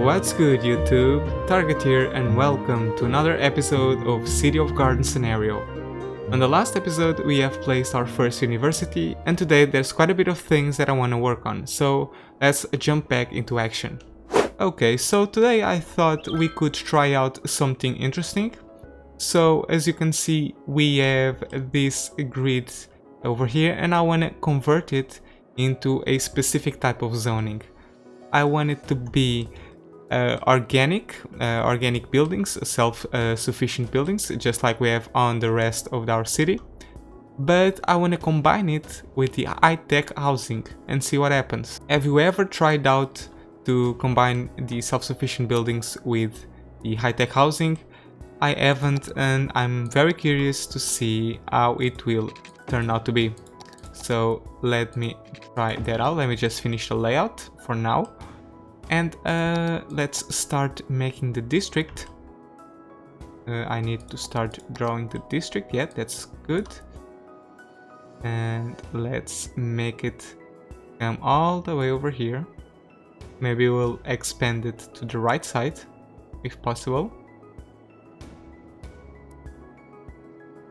What's good YouTube? Target here and welcome to another episode of City of Garden Scenario. On the last episode we have placed our first university and today there's quite a bit of things that I want to work on, so let's jump back into action. Okay, so today I thought we could try out something interesting. So as you can see we have this grid over here and I want to convert it into a specific type of zoning. I want it to be organic buildings, self-sufficient buildings, just like we have on the rest of our city. But I want to combine it with the high-tech housing and see what happens. Have you ever tried out to combine the self-sufficient buildings with the high-tech housing? I haven't, and I'm very curious to see how it will turn out to be. So let me try that out. Let me just finish the layout for now. And let's start making the district. I need to start drawing the district. Yeah, that's good. And let's make it come all the way over here. Maybe we'll expand it to the right side, if possible.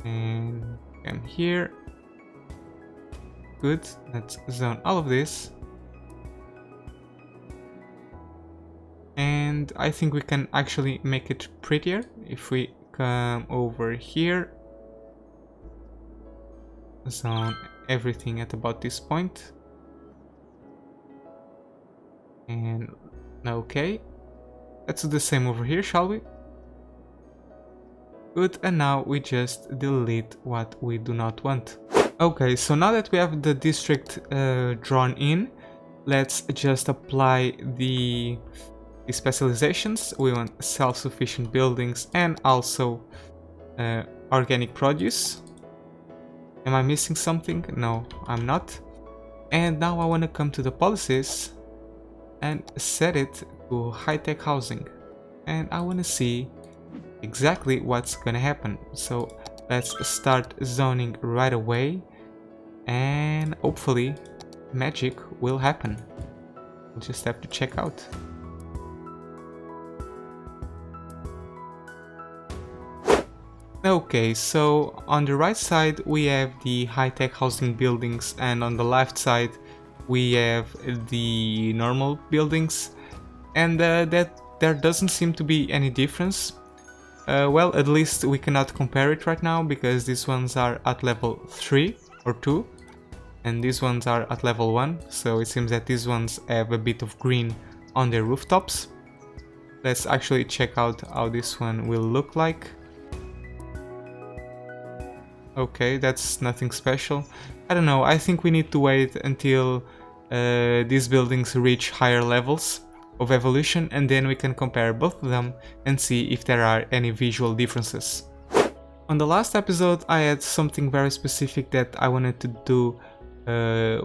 And come here. Good. Let's zone all of this. And I think we can actually make it prettier if we come over here, zone everything at about this point, and okay, let's do the same over here, shall we? Good, and now we just delete what we do not want. Okay, so now that we have the district drawn in, let's just apply the specializations. We want self-sufficient buildings and also organic produce. Am I missing something? No, I'm not. And now I want to come to the policies and set it to high-tech housing. And I want to see exactly what's gonna happen. So let's start zoning right away and hopefully magic will happen. We'll just have to check out. Okay, so on the right side we have the high-tech housing buildings and on the left side we have the normal buildings, and that there doesn't seem to be any difference. Well, at least we cannot compare it right now because these ones are at level 3 or 2 and these ones are at level 1, so it seems that these ones have a bit of green on their rooftops. Let's actually check out how this one will look like. Okay, that's nothing special. I don't know, I think we need to wait until these buildings reach higher levels of evolution and then we can compare both of them and see if there are any visual differences. On the last episode I had something very specific that I wanted to do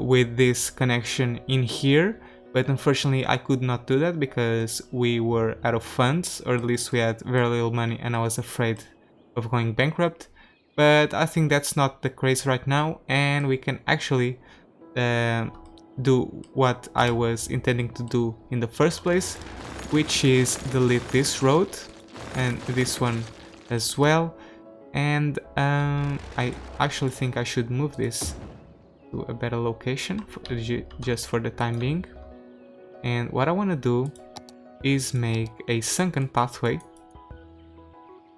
with this connection in here, but unfortunately I could not do that because we were out of funds, or at least we had very little money and I was afraid of going bankrupt. But I think that's not the case right now and we can actually do what I was intending to do in the first place, which is delete this road and this one as well. And I actually think I should move this to a better location just for the time being. And what I want to do is make a sunken pathway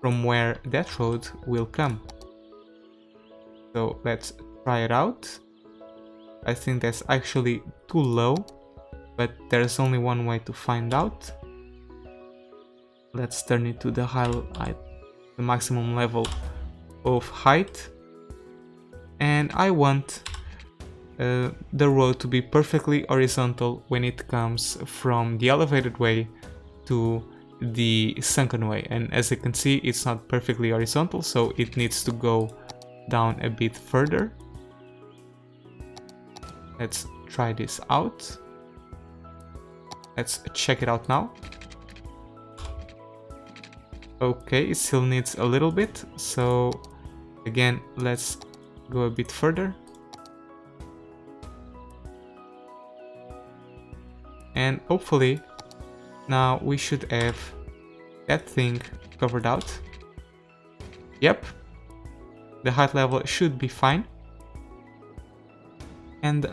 from where that road will come. So let's try it out. I think that's actually too low, but there's only one way to find out. Let's turn it to the the maximum level of height. And I want the road to be perfectly horizontal when it comes from the elevated way to the sunken way. And as you can see, it's not perfectly horizontal, so it needs to go down a bit further. Let's try this out. Let's check it out now. Okay, it still needs a little bit, so again let's go a bit further. And hopefully now we should have that thing covered out. Yep, the height level should be fine. And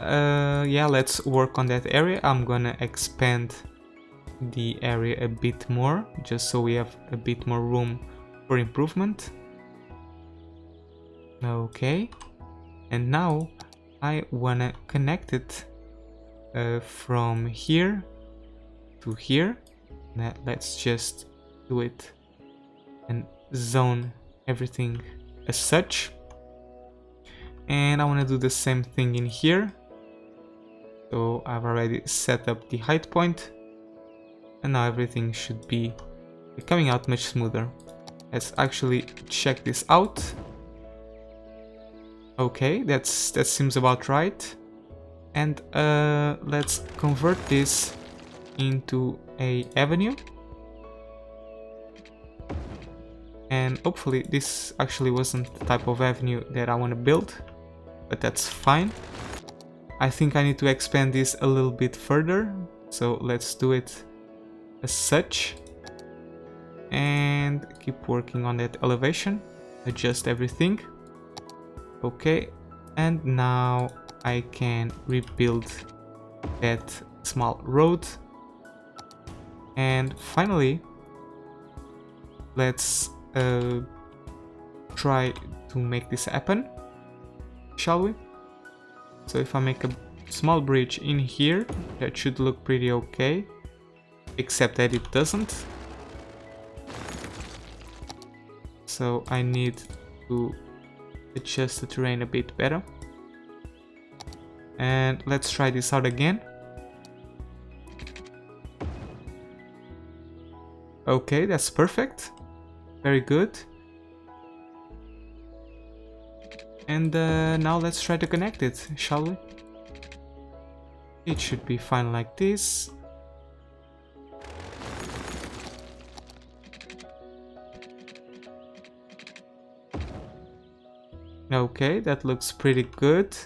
yeah, let's work on that area. I'm gonna expand the area a bit more, just so we have a bit more room for improvement. Okay, and now I wanna connect it from here to here. Now let's just do it and zone everything as such. And I want to do the same thing in here. So I've already set up the height point, and now everything should be coming out much smoother. Let's actually check this out. Okay, that seems about right. And let's convert this into a avenue. And hopefully this actually wasn't the type of avenue that I want to build, but that's fine. I think I need to expand this a little bit further, so let's do it as such. And keep working on that elevation, adjust everything. Okay, and now I can rebuild that small road. And finally, let's try to make this happen, shall we? So if I make a small bridge in here, that should look pretty okay, except that it doesn't. So I need to adjust the terrain a bit better. And let's try this out again. Okay, that's perfect. Very good. And now let's try to connect it, shall we? It should be fine like this. Okay, that looks pretty good.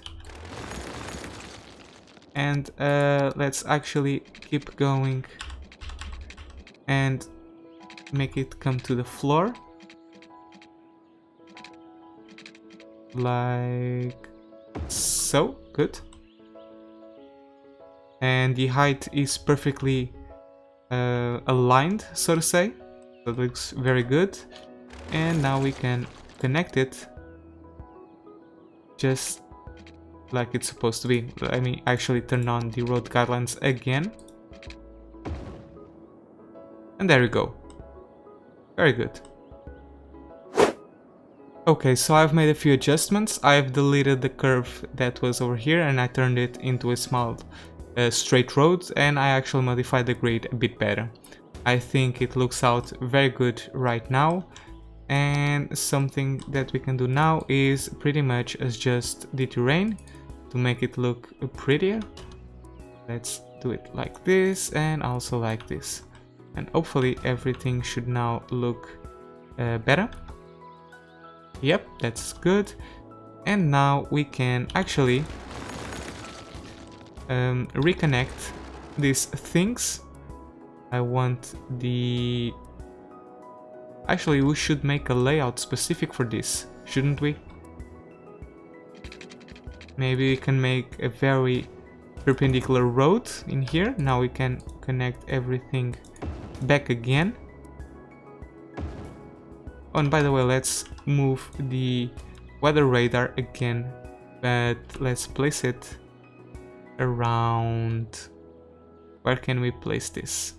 And let's actually keep going and make it come to the floor. Like so. Good. And the height is perfectly aligned, so to say. That looks very good. And now we can connect it just like it's supposed to be. Let me actually turn on the road guidelines again. And there we go. Very good. Okay, so I've made a few adjustments. I've deleted the curve that was over here and I turned it into a small straight road, and I actually modified the grid a bit better. I think it looks out very good right now. And something that we can do now is pretty much adjust the terrain to make it look prettier. Let's do it like this and also like this. And hopefully everything should now look better. Yep, that's good. And now we can actually reconnect these things. I want the... Actually, we should make a layout specific for this, shouldn't we? Maybe we can make a very perpendicular road in here. Now we can connect everything back again. Oh, and by the way, let's move the weather radar again, but let's place it around... Where can we place this?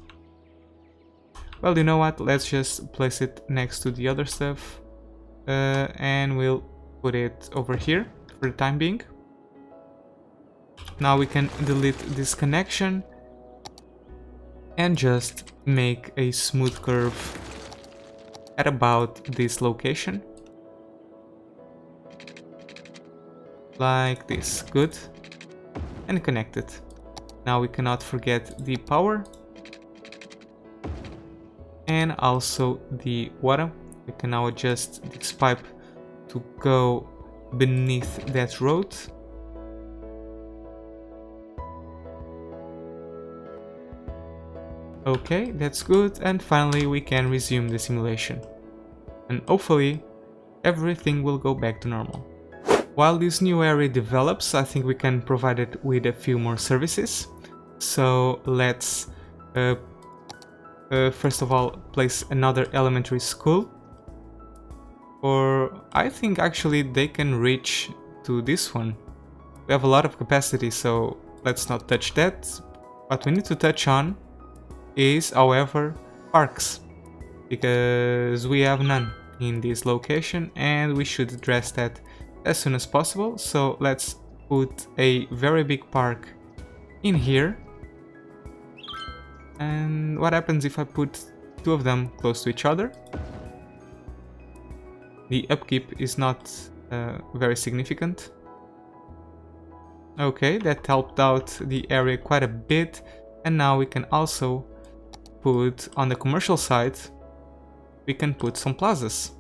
Well, you know what, let's just place it next to the other stuff, and we'll put it over here for the time being. Now we can delete this connection and just make a smooth curve at about this location. Like this, good. And connect it. Now we cannot forget the power. And also the water. We can now adjust this pipe to go beneath that road. Okay, that's good, and finally we can resume the simulation. And hopefully everything will go back to normal. While this new area develops, I think we can provide it with a few more services. So let's first of all place another elementary school. Or I think actually they can reach to this one. We have a lot of capacity, so let's not touch that. What we need to touch on is, however, parks, because we have none in this location and we should address that as soon as possible. So let's put a very big park in here. And what happens if I put two of them close to each other? The upkeep is not very significant. Okay, that helped out the area quite a bit, and now we can also put on the commercial side, we can put some plazas.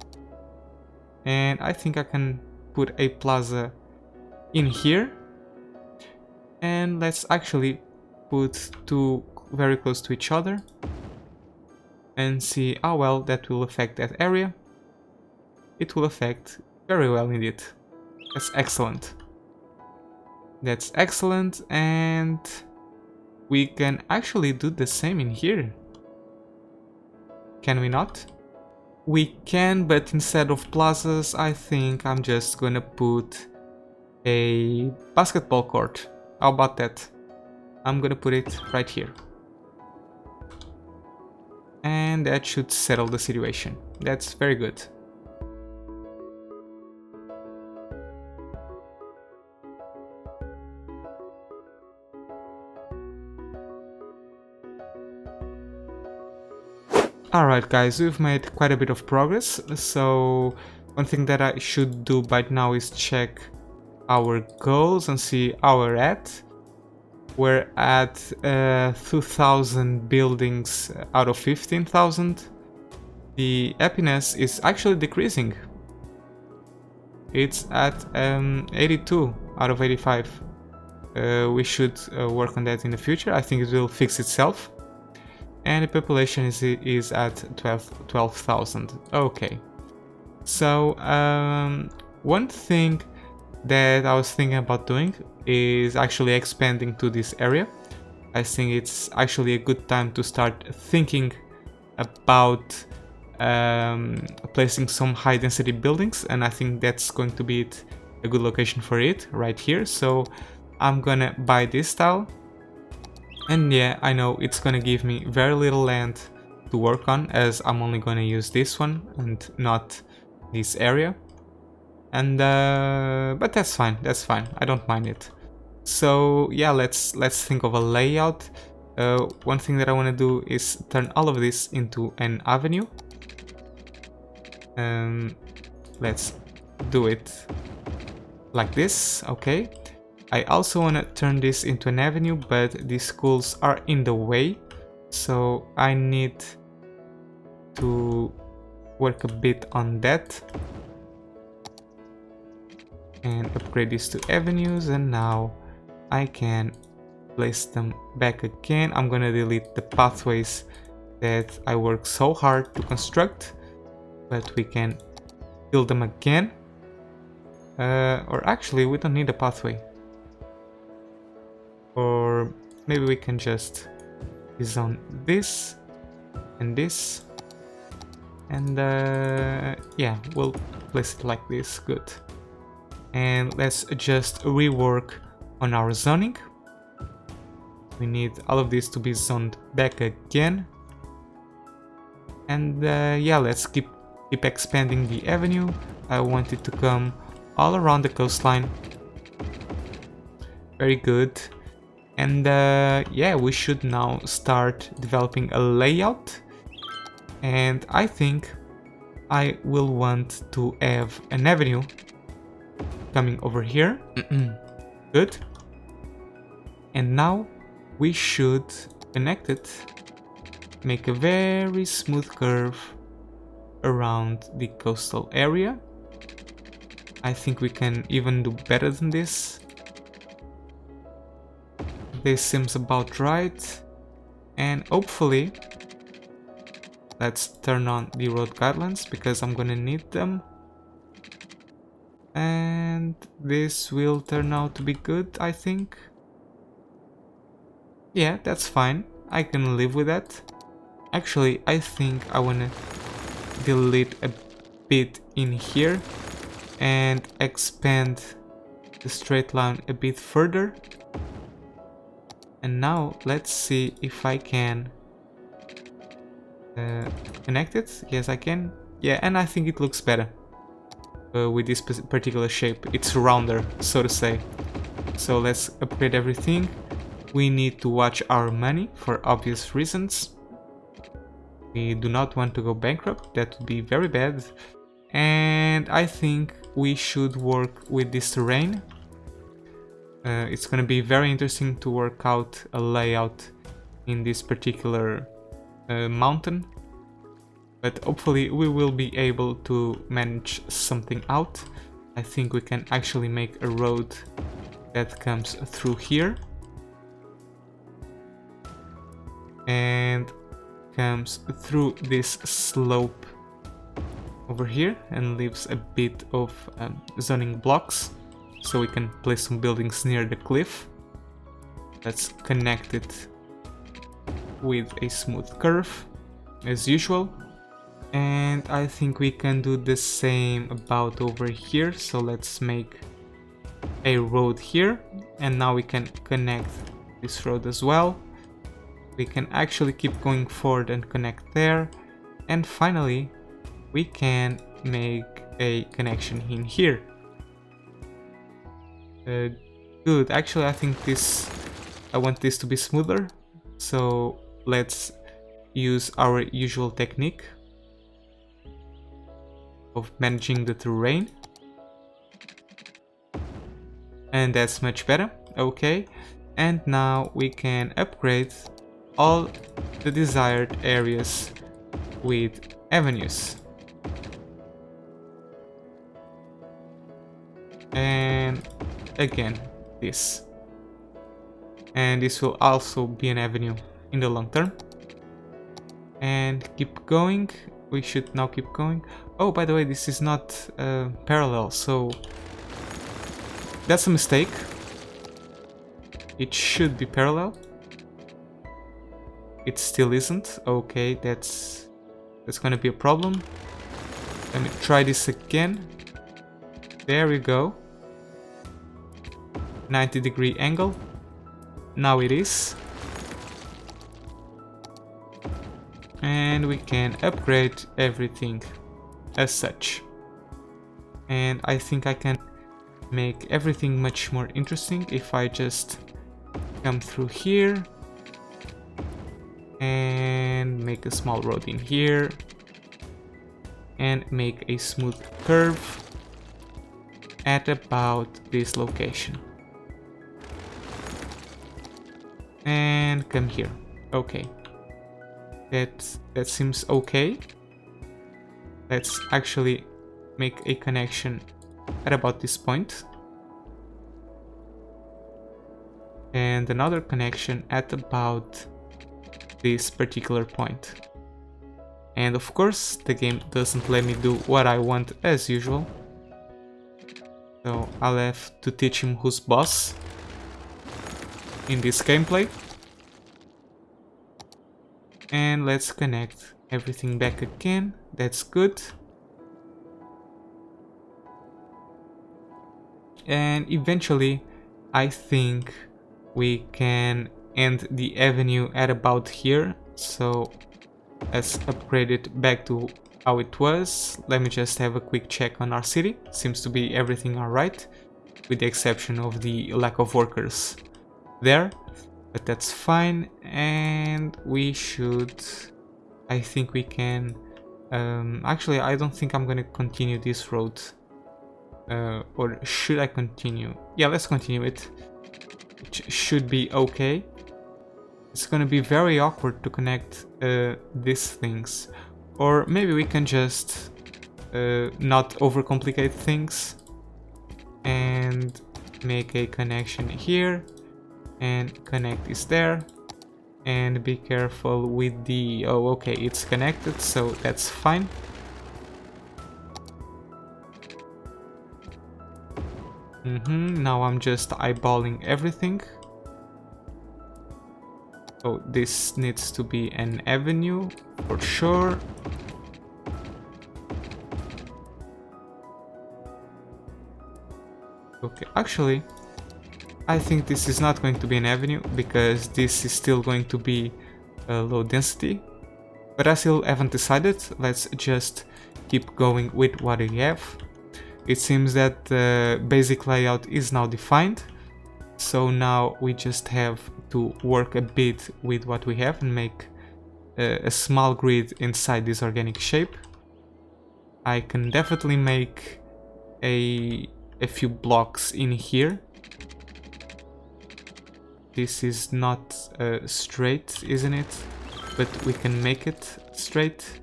And I think I can put a plaza in here, and let's actually put two very close to each other and see how well that will affect that area. It will affect very well indeed. That's excellent. That's excellent, and we can actually do the same in here. Can we not? We can, but instead of plazas, I think I'm just gonna put a basketball court. How about that? I'm gonna put it right here. And that should settle the situation. That's very good. Alright guys, we've made quite a bit of progress, so one thing that I should do by now is check our goals and see how we're at. We're at 2,000 buildings out of 15,000. The happiness is actually decreasing. It's at 82 out of 85. We should work on that in the future. I think it will fix itself. And the population is at 12,000. Okay. So one thing that I was thinking about doing is actually expanding to this area. I think it's actually a good time to start thinking about placing some high density buildings, and I think that's going to be a good location for it right here. So I'm gonna buy this tile. And yeah, I know it's gonna give me very little land to work on, as I'm only gonna use this one and not this area. And but that's fine, I don't mind it. So yeah, let's think of a layout. One thing that I want to do is turn all of this into an avenue. Let's do it like this. Okay. I also want to turn this into an avenue, but these schools are in the way, so I need to work a bit on that and upgrade these to avenues, and now I can place them back again. I'm gonna delete the pathways that I worked so hard to construct, but we can build them again. Or actually, we don't need a pathway. Or maybe we can just zone this and this, and yeah, we'll place it like this. Good. And let's just rework on our zoning. We need all of this to be zoned back again, and yeah, let's keep expanding the avenue. I want it to come all around the coastline. Very good. And yeah, we should now start developing a layout, and I think I will want to have an avenue coming over here. Good. And now we should connect it, make a very smooth curve around the coastal area. I think we can even do better than this. This seems about right. And hopefully, let's turn on the road guidelines because I'm gonna need them. And this will turn out to be good, I think. Yeah, that's fine. I can live with that. Actually, I think I wanna delete a bit in here and expand the straight line a bit further. And now let's see if I can connect it. Yes, I can. Yeah, and I think it looks better with this particular shape. It's rounder, so to say. So let's upgrade everything. We need to watch our money for obvious reasons. We do not want to go bankrupt. That would be very bad. And I think we should work with this terrain. It's going to be very interesting to work out a layout in this particular mountain. But hopefully we will be able to manage something out. I think we can actually make a road that comes through here. And comes through this slope over here and leaves a bit of zoning blocks. So we can place some buildings near the cliff. Let's connect it with a smooth curve as usual. And I think we can do the same about over here. So let's make a road here. And now we can connect this road as well. We can actually keep going forward and connect there. And finally, we can make a connection in here. Good. Actually, I think I want this to be smoother. So let's use our usual technique of managing the terrain. And that's much better. Okay. And now we can upgrade all the desired areas with avenues. And again, this. And this will also be an avenue in the long term. And keep going. We should now keep going. Oh, by the way, this is not parallel, so that's a mistake. It should be parallel. It still isn't. Okay, that's gonna be a problem. Let me try this again. There we go. 90-degree angle. Now it is. And we can upgrade everything as such. And I think I can make everything much more interesting if I just come through here and make a small road in here and make a smooth curve at about this location. And come here. Okay. That seems okay. Let's actually make a connection at about this point. And another connection at about this particular point. And of course, the game doesn't let me do what I want as usual. So I'll have to teach him who's boss in this gameplay. And let's connect everything back again. That's good. And eventually, I think we can end the avenue at about here. So let's upgrade it back to how it was. Let me just have a quick check on our city. Seems to be everything alright, with the exception of the lack of workers there. But that's fine, and we should... I think we can... actually, I don't think I'm gonna continue this road. Or should I continue? Yeah, let's continue it. Which should be okay. It's gonna be very awkward to connect these things. Or maybe we can just not overcomplicate things and make a connection here and connect this there And be careful with the... oh, okay, it's connected, so that's fine. Now I'm just eyeballing everything. So this needs to be an avenue for sure. Okay, actually, I think this is not going to be an avenue because this is still going to be low density. But I still haven't decided. Let's just keep going with what we have. It seems that the basic layout is now defined. So now we just have to work a bit with what we have and make a small grid inside this organic shape. I can definitely make a few blocks in here. This is not straight, isn't it? But we can make it straight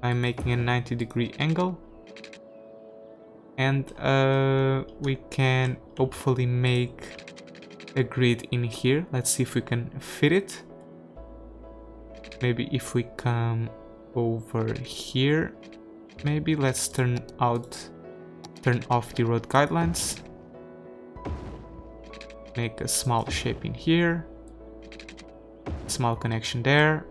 by making a 90-degree angle. And we can hopefully make a grid in here. Let's see if we can fit it. Maybe if we come over here, maybe let's turn off the road guidelines. Make a small shape in here. Small connection there.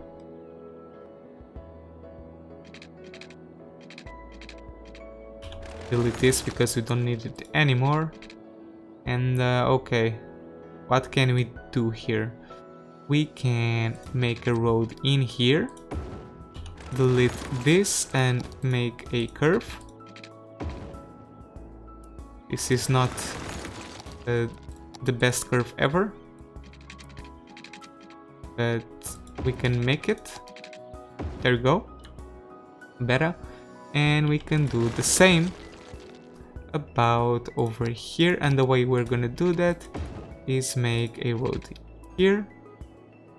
Delete this because we don't need it anymore. And okay, what can we do here? We can make a road in here. Delete this and make a curve. This is not the best curve ever, but we can make it. There we go. Better. And we can do the same about over here, and the way we're gonna do that is make a road here,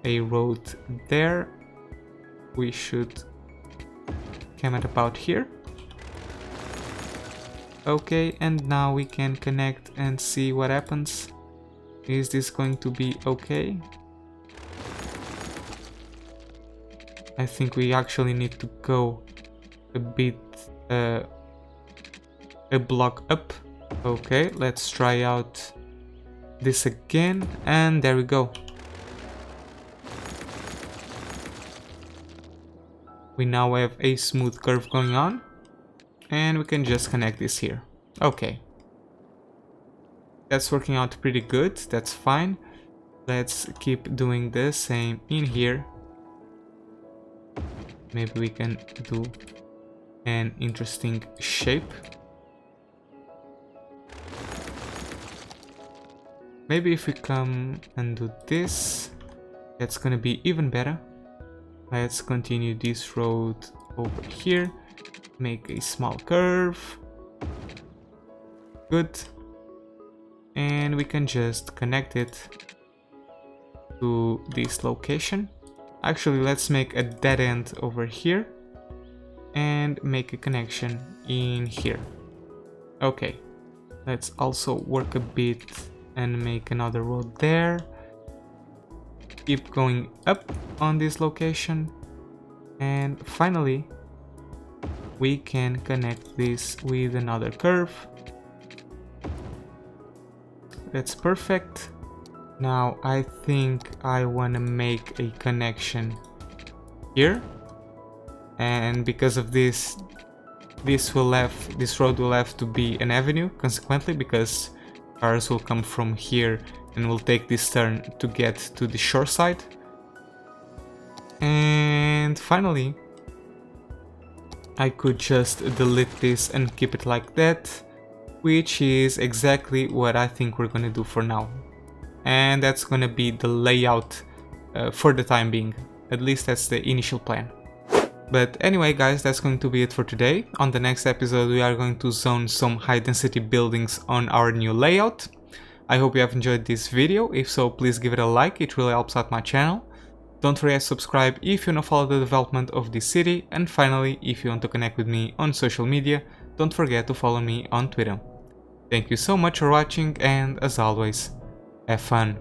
a road there. We should come at about here. Okay, and now we can connect and see what happens. Is this going to be okay? I think we actually need to go a bit a block up. Okay, let's try out this again, and there we go. We now have a smooth curve going on, and we can just connect this here. Okay, that's working out pretty good. That's fine. Let's keep doing the same in here. Maybe we can do an interesting shape. Maybe if we come and do this, that's gonna be even better. Let's continue this road over here. Make a small curve. Good. And we can just connect it to this location. Actually, let's make a dead end over here and make a connection in here. Okay, let's also work a bit and make another road there. Keep going up on this location, and finally we can connect this with another curve. That's perfect. Now I think I want to make a connection here, and because of this, this road will have to be an avenue consequently, because cars will come from here and will take this turn to get to the shore side. And finally I could just delete this and keep it like that, which is exactly what I think we're gonna do for now. And that's gonna be the layout for the time being. At least that's the initial plan. But anyway guys, that's going to be it for today. On the next episode we are going to zone some high density buildings on our new layout. I hope you have enjoyed this video. If so, please give it a like, it really helps out my channel. Don't forget to subscribe if you want to follow the development of this city. And finally, if you want to connect with me on social media, don't forget to follow me on Twitter. Thank you so much for watching, and as always, have fun.